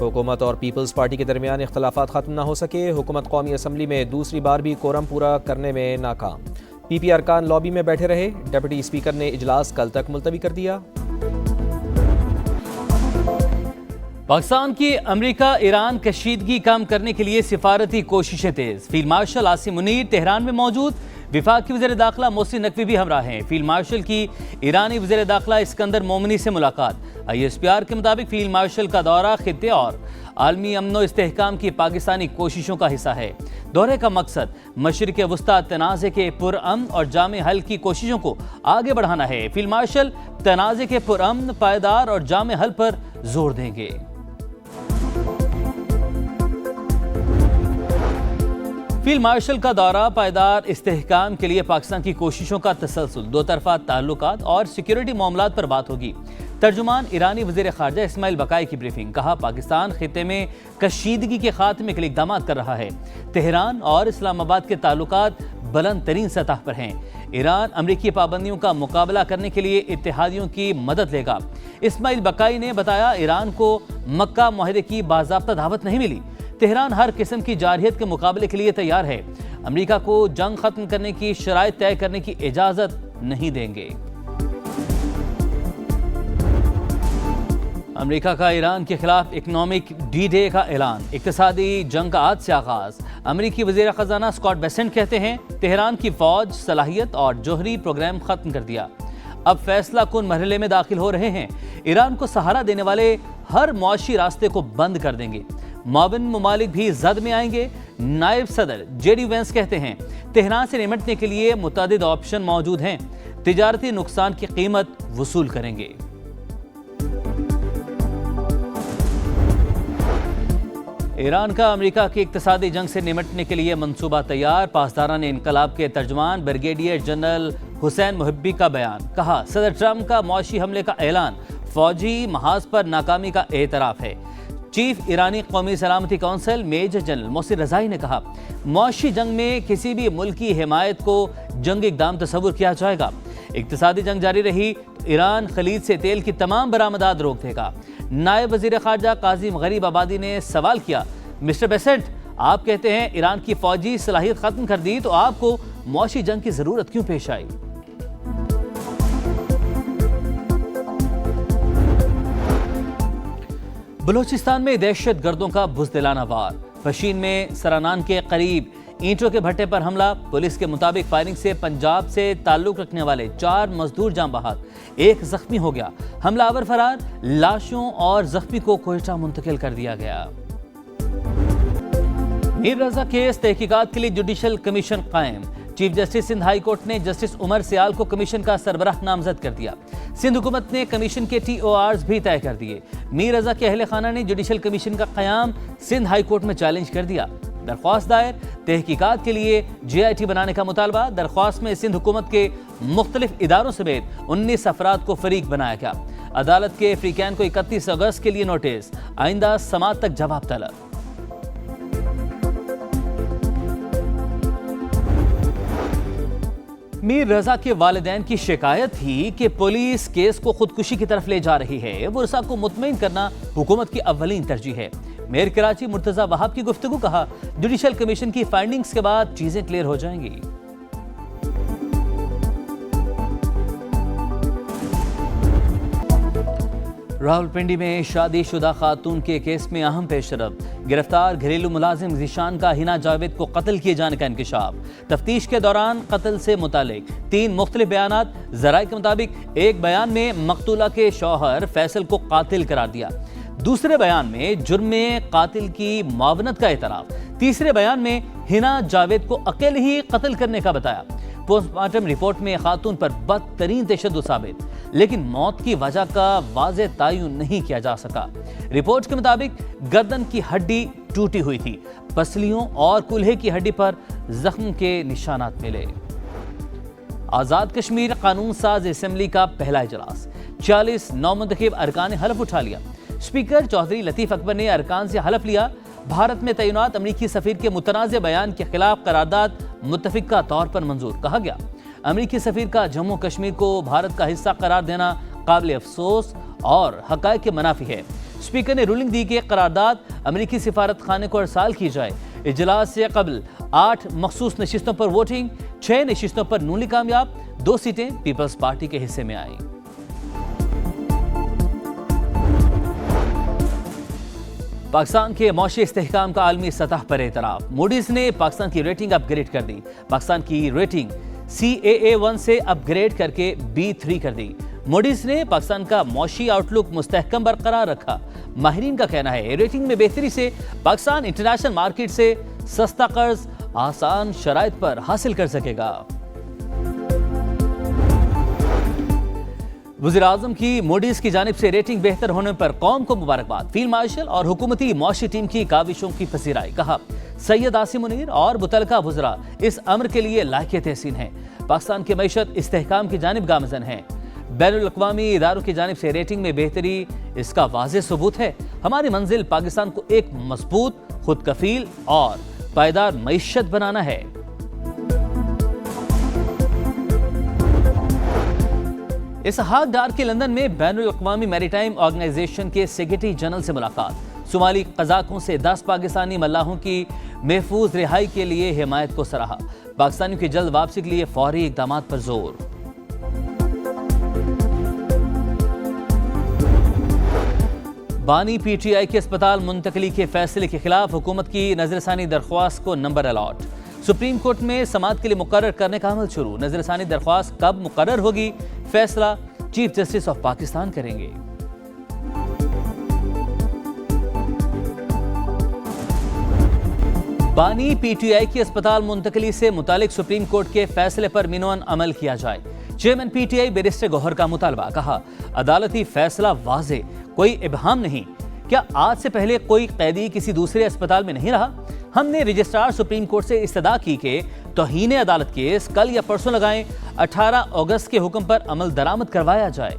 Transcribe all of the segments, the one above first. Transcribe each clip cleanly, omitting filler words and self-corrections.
حکومت اور Peoples party کے درمیان اختلافات ختم نہ ہو سکے، حکومت قومی اسمبلی میں دوسری بار بھی کورم پورا کرنے میں ناکام، پی پی ارکان لابی میں بیٹھے رہے، ڈپٹی اسپیکر نے اجلاس کل تک ملتوی کر دیا۔ پاکستان کی امریکہ ایران کشیدگی کم کرنے کے لیے سفارتی کوششیں تیز، field marshal Asim Munir Tehran میں موجود، وفاقی وزیر داخلہ محسن نقوی بھی ہمراہ ہیں۔ فیلڈ مارشل کی ایرانی وزیر داخلہ اسکندر مومنی سے ملاقات، ISPR کے مطابق فیلڈ مارشل کا دورہ خطے اور عالمی امن و استحکام کی پاکستانی کوششوں کا حصہ ہے۔ دورے کا مقصد مشرق وسطی تنازع کے پرامن اور جامع حل کی کوششوں کو آگے بڑھانا ہے۔ فیلڈ مارشل تنازع کے پرامن، پائیدار اور جامع حل پر زور دیں گے۔ فیلڈ مارشل کا دورہ پائیدار استحکام کے لیے پاکستان کی کوششوں کا تسلسل، دو طرفہ تعلقات اور سیکیورٹی معاملات پر بات ہوگی۔ ترجمان ایرانی وزیر خارجہ اسماعیل بقائی کی بریفنگ، کہا پاکستان خطے میں کشیدگی کے خاتمے کے لیے اقدامات کر رہا ہے۔ تہران اور اسلام آباد کے تعلقات بلند ترین سطح پر ہیں۔ ایران امریکی پابندیوں کا مقابلہ کرنے کے لیے اتحادیوں کی مدد لے گا۔ اسماعیل بقائی نے بتایا ایران کو مکہ معاہدے کی باضابطہ دعوت نہیں ملی، تہران ہر قسم کی جارحیت کے مقابلے کے لیے تیار ہے، امریکہ کو جنگ ختم کرنے کی شرائط طے کرنے کی اجازت نہیں دیں گے۔ امریکہ کا ایران کے خلاف اکنامک ڈی ڈے کا اعلان، اقتصادی جنگ کا آج سے آغاز۔ امریکی وزیر خزانہ اسکاٹ بیسنٹ کہتے ہیں تہران کی فوج صلاحیت اور جوہری پروگرام ختم کر دیا، اب فیصلہ کن مرحلے میں داخل ہو رہے ہیں، ایران کو سہارا دینے والے ہر معاشی راستے کو بند کر دیں گے، معاون ممالک بھی زد میں آئیں گے۔ نائب صدر JD وینس کہتے ہیں تہران سے نمٹنے کے لیے متعدد آپشن موجود ہیں، تجارتی نقصان کی قیمت وصول کریں گے۔ ایران کا امریکہ کی اقتصادی جنگ سے نمٹنے کے لیے منصوبہ تیار، پاسداران انقلاب کے ترجمان بریگیڈیئر جنرل حسین محبی کا بیان، کہا صدر ٹرمپ کا معاشی حملے کا اعلان فوجی محاذ پر ناکامی کا اعتراف ہے۔ چیف ایرانی قومی سلامتی کونسل میجر جنرل محسن رضائی نے کہا معاشی جنگ میں کسی بھی ملک کی حمایت کو جنگ اقدام تصور کیا جائے گا، اقتصادی جنگ جاری رہی تو ایران خلیج سے تیل کی تمام برآمدات روک دے گا۔ نائب وزیر خارجہ قاسم غریب آبادی نے سوال کیا، مسٹر بیسنٹ آپ کہتے ہیں ایران کی فوجی صلاحیت ختم کر دی تو آپ کو معاشی جنگ کی ضرورت کیوں پیش آئی؟ بلوچستان میں دہشت گردوں کا بزدلانہ وار، پشین میں سرانان کے قریب اینٹوں کے بھٹے پر حملہ، پولیس کے مطابق فائرنگ سے پنجاب سے تعلق رکھنے والے 4 مزدور جاں بحق، 1 زخمی ہو گیا، حملہ آور فرار، لاشوں اور زخمی کو کوئٹہ منتقل کر دیا گیا۔ میر رضا کیس تحقیقات کے لیے جوڈیشل کمیشن قائم، chief justice Sindh high court نے جسٹس عمر سیال کو کمیشن کا سربراہ نامزد کر دیا۔ سندھ حکومت نے کمیشن کے TORs بھی طے کر دیے۔ میر رضا کے اہل خانہ نے جوڈیشل کمیشن کا قیام سندھ ہائی کورٹ میں چیلنج کر دیا۔ درخواست دائر، تحقیقات کے لیے JIT بنانے کا مطالبہ، درخواست میں سندھ حکومت کے مختلف اداروں سمیت 19 افراد کو فریق بنایا گیا۔ عدالت کے فریقین کو 31 اگست کے لیے نوٹس، آئندہ سماعت تک جواب طلب۔ میر رضا کے والدین کی شکایت تھی کہ پولیس کیس کو خودکشی کی طرف لے جا رہی ہے، ورثاء کو مطمئن کرنا حکومت کی اولین ترجیح ہے۔ میئر کراچی مرتضی وہاب کی گفتگو، کہا جوڈیشل کمیشن کی فائنڈنگز کے بعد چیزیں کلیئر ہو جائیں گی۔ راولپنڈی میں شادی شدہ خاتون کے کیس میں اہم پیش رفت، گرفتار گھریلو ملازم ذیشان کا ہنا جاوید کو قتل کیے جانے کا انکشاف۔ تفتیش کے دوران قتل سے متعلق 3 مختلف بیانات، ذرائع کے مطابق ایک بیان میں مقتولہ کے شوہر فیصل کو قاتل قرار دیا، دوسرے بیان میں جرم میں قاتل کی معاونت کا اعتراف، تیسرے بیان میں ہنا جاوید کو اکیلے ہی قتل کرنے کا بتایا۔ پوسٹ مارٹم رپورٹ میں خاتون پر بدترین تشدد ثابت، لیکن موت کی وجہ کا واضح تعین نہیں کیا جا سکا۔ رپورٹ کے مطابق گردن کی ہڈی ٹوٹی ہوئی تھی، پسلیوں اور کولہے کی ہڈی پر زخم کے نشانات ملے۔ آزاد کشمیر قانون ساز اسمبلی کا پہلا اجلاس، 40 نومنتخب ارکان نے حلف اٹھا لیا۔ اسپیکر چودھری لطیف اکبر نے ارکان سے حلف لیا، بھارت میں تعینات امریکی سفیر کے متنازع بیان کے خلاف قرارداد متفقہ طور پر منظور۔ کہا گیا امریکی سفیر کا جموں کشمیر کو بھارت کا حصہ قرار دینا قابل افسوس اور حقائق کے منافی ہے۔ اسپیکر نے رولنگ دی کہ قرارداد امریکی سفارت خانے کو ارسال کی جائے۔ اجلاس سے قبل 8 مخصوص نشستوں پر ووٹنگ، 6 نشستوں پر نون لیگ کامیاب، 2 سیٹیں پیپلز پارٹی کے حصے میں آئیں۔ پاکستان کے معاشی استحکام کا عالمی سطح پر اعتراف۔ موڈیز نے پاکستان کی ریٹنگ اپ گریڈ کر دی۔ پاکستان کی ریٹنگ CAA1 سے اپ گریڈ کر کے B3 کر دی۔ موڈیز نے پاکستان کا معاشی آؤٹ لک مستحکم برقرار رکھا۔ ماہرین کا کہنا ہے ریٹنگ میں بہتری سے پاکستان انٹرنیشنل مارکیٹ سے سستا قرض آسان شرائط پر حاصل کر سکے گا۔ وزیراعظم کی موڈیز کی جانب سے ریٹنگ بہتر ہونے پر قوم کو مبارکباد۔ فیلڈ مارشل اور حکومتی معاشی ٹیم کی کاوشوں کی پذیرائی۔ کہا سید عاصم منیر اور متعلقہ وزراء اس امر کے لیے لائق تحسین ہیں۔ پاکستان کی معیشت استحکام کی جانب گامزن ہے۔ بین الاقوامی اداروں کی جانب سے ریٹنگ میں بہتری اس کا واضح ثبوت ہے۔ ہماری منزل پاکستان کو ایک مضبوط، خود کفیل اور پائیدار معیشت بنانا ہے۔ اسحاق ڈار کے لندن میں بین الاقوامی میریٹائم آرگنائزیشن کے سیکرٹری جنرل سے ملاقات۔ صومالی قزاقوں سے 10 پاکستانی ملاحوں کی محفوظ رہائی کے لیے حمایت کو سراہا۔ پاکستانیوں کی جلد واپسی کے لیے فوری اقدامات پر زور۔ بانی PTI کے اسپتال منتقلی کے فیصلے کے خلاف حکومت کی نظر ثانی درخواست کو نمبر الاٹ۔ سپریم کورٹ میں سماعت کے لیے مقرر کرنے کا عمل شروع۔ نظر ثانی درخواست کب مقرر ہوگی، فیصلہ چیف جسٹس آف پاکستان کریں گے۔ بانی PTI کی اسپتال منتقلی سے متعلق سپریم کورٹ کے فیصلے پر مینون عمل کیا جائے۔ چیئرمین PTI بیرسٹر گوہر کا مطالبہ۔ کہا عدالتی فیصلہ واضح، کوئی ابہام نہیں۔ کیا آج سے پہلے کوئی قیدی کسی دوسرے اسپتال میں نہیں رہا؟ ہم نے رجسٹرار سپریم کورٹ سے استدعا کی کہ توہین عدالت کیس کل یا پرسوں لگائیں، 18 اگست کے حکم پر عمل درآمد کروایا جائے۔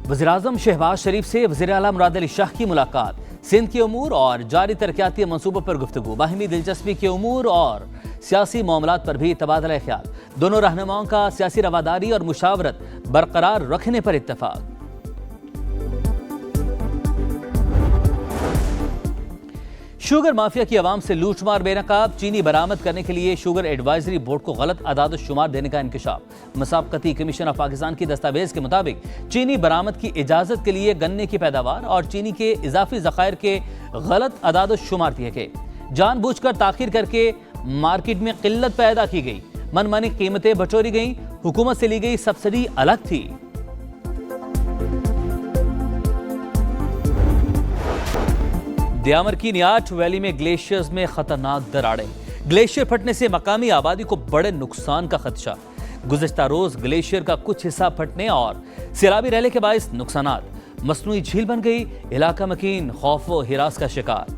وزیراعظم شہباز شریف سے وزیر اعلیٰ مراد علی شاہ کی ملاقات۔ سندھ کے امور اور جاری ترقیاتی منصوبوں پر گفتگو۔ باہمی دلچسپی کے امور اور سیاسی معاملات پر بھی تبادلہ خیال۔ دونوں رہنماؤں کا سیاسی رواداری اور مشاورت برقرار رکھنے پر اتفاق۔ شوگر مافیا کی عوام سے لوٹ مار بے نقاب۔ چینی برآمد کرنے کے لیے شوگر ایڈوائزری بورڈ کو غلط اعداد و شمار دینے کا انکشاف۔ مسابقتی کمیشن آف پاکستان کی دستاویز کے مطابق چینی برآمد کی اجازت کے لیے گنے کی پیداوار اور چینی کے اضافی ذخائر کے غلط اعداد و شمار دیے گئے۔ جان بوجھ کر تاخیر کر کے مارکیٹ میں قلت پیدا کی گئی۔ من مانی قیمتیں بٹوری گئیں۔ حکومت سے لی گئی سبسڈی الگ تھی۔ دیامر کی نیاٹ ویلی میں گلیشیئرز میں خطرناک دراڑیں۔ گلیشیئر پھٹنے سے مقامی آبادی کو بڑے نقصان کا خدشہ۔ گزشتہ روز گلیشیئر کا کچھ حصہ پھٹنے اور سیلابی ریلے کے باعث نقصانات۔ مصنوعی جھیل بن گئی، علاقہ مکین خوف و ہراس کا شکار۔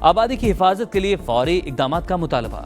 آبادی کی حفاظت کے لیے فوری اقدامات کا مطالبہ۔